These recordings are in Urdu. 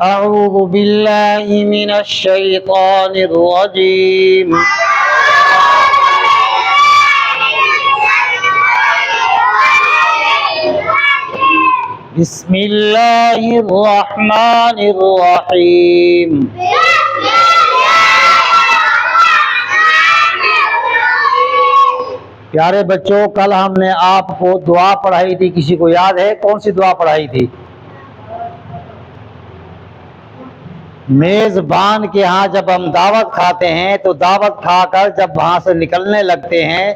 أعوذ بالله من الشيطان الرجيم بسم الله الرحمن الرحيم پیارے بچوں، کل ہم نے آپ کو دعا پڑھائی تھی، کسی کو یاد ہے کون سی دعا پڑھائی تھی؟ میزبان کے ہاں جب ہم دعوت کھاتے ہیں تو دعوت کھا کر جب وہاں سے نکلنے لگتے ہیں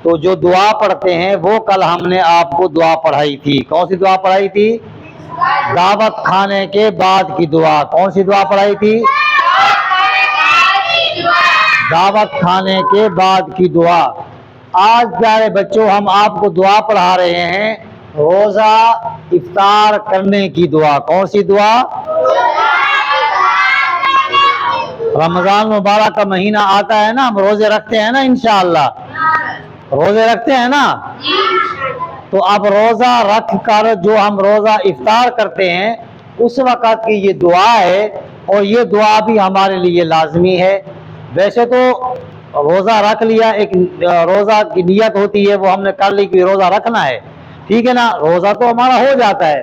تو جو دعا پڑھتے ہیں وہ کل ہم نے آپ کو دعا پڑھائی تھی۔ کون سی دعا پڑھائی تھی؟ دعوت کھانے کے بعد کی دعا۔ کون سی دعا پڑھائی تھی؟ دعوت کھانے کے بعد کی دعا۔ آج پیارے بچوں ہم آپ کو دعا پڑھا رہے ہیں روزہ افطار کرنے کی دعا۔ کون سی دعا؟ رمضان مبارک کا مہینہ آتا ہے نا، ہم روزے رکھتے ہیں نا، انشاءاللہ روزے رکھتے ہیں نا۔ تو اب روزہ رکھ کر جو ہم روزہ افطار کرتے ہیں اس وقت کی یہ دعا ہے، اور یہ دعا بھی ہمارے لیے لازمی ہے۔ ویسے تو روزہ رکھ لیا، ایک روزہ کی نیت ہوتی ہے، وہ ہم نے کر لی کہ روزہ رکھنا ہے، ٹھیک ہے نا، روزہ تو ہمارا ہو جاتا ہے۔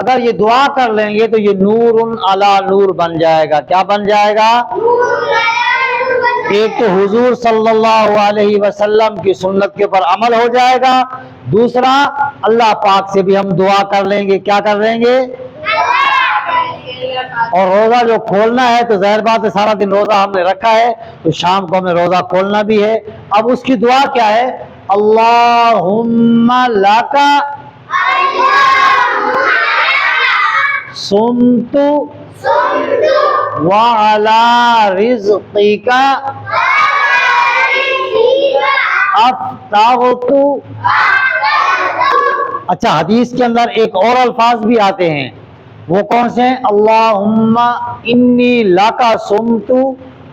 اگر یہ دعا کر لیں گے تو یہ نور علی نور بن جائے گا۔ کیا بن جائے گا؟ ایک تو حضور صلی اللہ علیہ وسلم کی سنت کے اوپر عمل ہو جائے گا، دوسرا اللہ پاک سے بھی ہم دعا کر لیں گے۔ کیا کر لیں گے؟ اور روزہ جو کھولنا ہے تو ظاہر بات ہے سارا دن روزہ ہم نے رکھا ہے تو شام کو ہمیں روزہ کھولنا بھی ہے۔ اب اس کی دعا کیا ہے؟ اللہم لکا صمت وعلی رزقک افطرت۔ اچھا، حدیث کے اندر ایک اور الفاظ بھی آتے ہیں، وہ کون سے ہیں؟ اللہم انی لکا صمت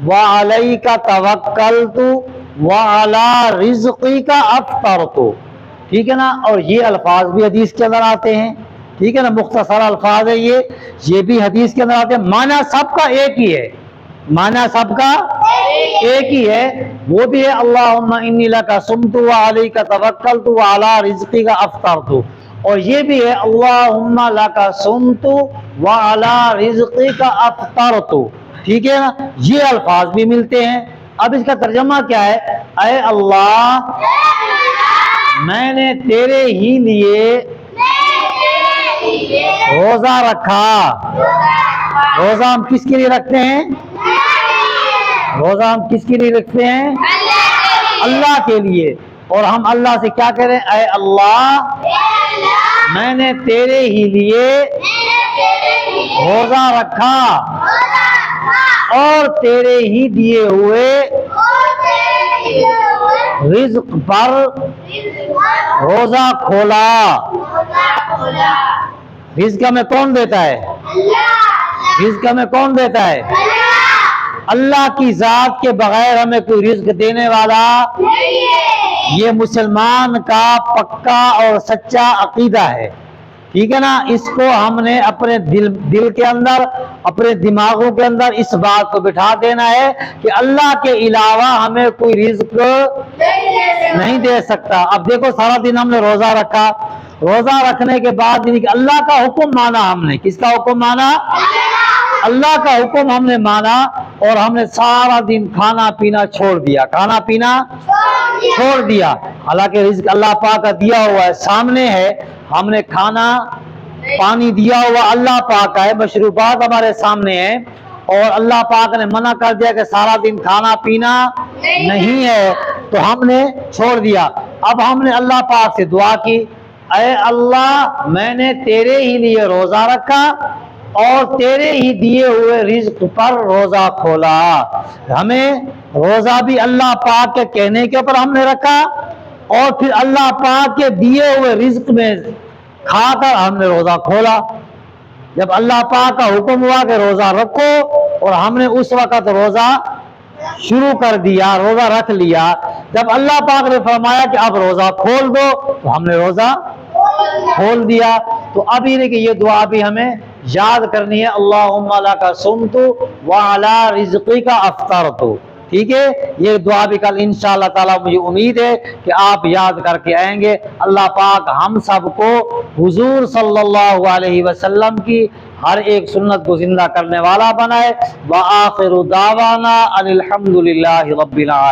وعلیک توکلت وعلی رزقک افطرت، ٹھیک ہے نا۔ اور یہ الفاظ بھی حدیث کے اندر آتے ہیں، ٹھیک ہے نا، مختصر الفاظ ہے یہ بھی حدیث کے اندر آتے ہیں۔ معنی سب کا ایک ہی ہے، معنی سب کا ایک ہی ہے، وہ بھی ہے اللہم انی لکا صمت وعلیک توکلت وعلی رزقک افطرت، اور یہ بھی ہے اللہم لکا صمت وعلی رزقک افطرت، ٹھیک ہے نا۔ یہ الفاظ بھی ملتے ہیں۔ اب اس کا ترجمہ کیا ہے؟ اے اللہ، میں نے تیرے ہی لیے روزہ رکھا۔ روزہ ہم کس کے لیے رکھتے ہیں؟ روزہ ہم کس کے لیے رکھتے ہیں؟ اللہ کے لیے۔ اور ہم اللہ سے کیا کہہ رہے ہیں؟ اے اللہ، میں نے تیرے ہی لیے روزہ رکھا اور تیرے ہی دیے ہوئے رزق پر روزہ کھولا۔ رزق ہمیں کون دیتا ہے؟ رزق ہمیں کون دیتا ہے؟ اللہ کی ذات کے بغیر ہمیں کوئی رزق دینے والا نہیں ہے۔ یہ مسلمان کا پکا اور سچا عقیدہ ہے، ٹھیک ہے نا۔ اس کو ہم نے اپنے دل کے اندر، اپنے دماغوں کے اندر اس بات کو بٹھا دینا ہے کہ اللہ کے علاوہ ہمیں کوئی رزق نہیں دے سکتا۔ اب دیکھو سارا دن ہم نے روزہ رکھا، روزہ رکھنے کے بعد اللہ کا حکم مانا، ہم نے کس کا حکم مانا؟ اللہ کا حکم ہم نے مانا، اور ہم نے سارا دن کھانا پینا چھوڑ دیا، کھانا پینا چھوڑ دیا۔ حالانکہ رزق اللہ پاک کا دیا ہوا ہے، سامنے ہے، ہم نے کھانا پانی دیا ہوا اللہ پاک کا ہے، مشروبات ہمارے سامنے ہیں، اور اللہ پاک نے منع کر دیا کہ سارا دن کھانا پینا نہیں ہے، تو ہم نے چھوڑ دیا۔ اب ہم نے اللہ پاک سے دعا کی، اے اللہ، میں نے تیرے ہی لیے روزہ رکھا اور تیرے ہی دیے ہوئے رزق پر روزہ کھولا۔ ہمیں روزہ بھی اللہ پاک کے کہنے کے اوپر ہم نے رکھا، اور پھر اللہ پاک کے دیے ہوئے رزق میں کھا کر ہم نے روزہ کھولا۔ جب اللہ پاک کا حکم ہوا کہ روزہ رکھو، اور ہم نے اس وقت روزہ شروع کر دیا، روزہ رکھ لیا۔ جب اللہ پاک نے فرمایا کہ اب روزہ کھول دو، تو ہم نے روزہ کھول دیا۔ تو اب یہ دعا بھی ہمیں یاد کرنی ہے اللہم لک صمت وعلی رزقک افطرت، ٹھیک ہے؟ یہ دعا بھی کل انشاءاللہ تعالی مجھے امید ہے کہ آپ یاد کر کے آئیں گے۔ اللہ پاک ہم سب کو حضور صلی اللہ علیہ وسلم کی ہر ایک سنت کو زندہ کرنے والا بنائے۔ وآخر دعوانا ان الحمد للہ رب العالمین۔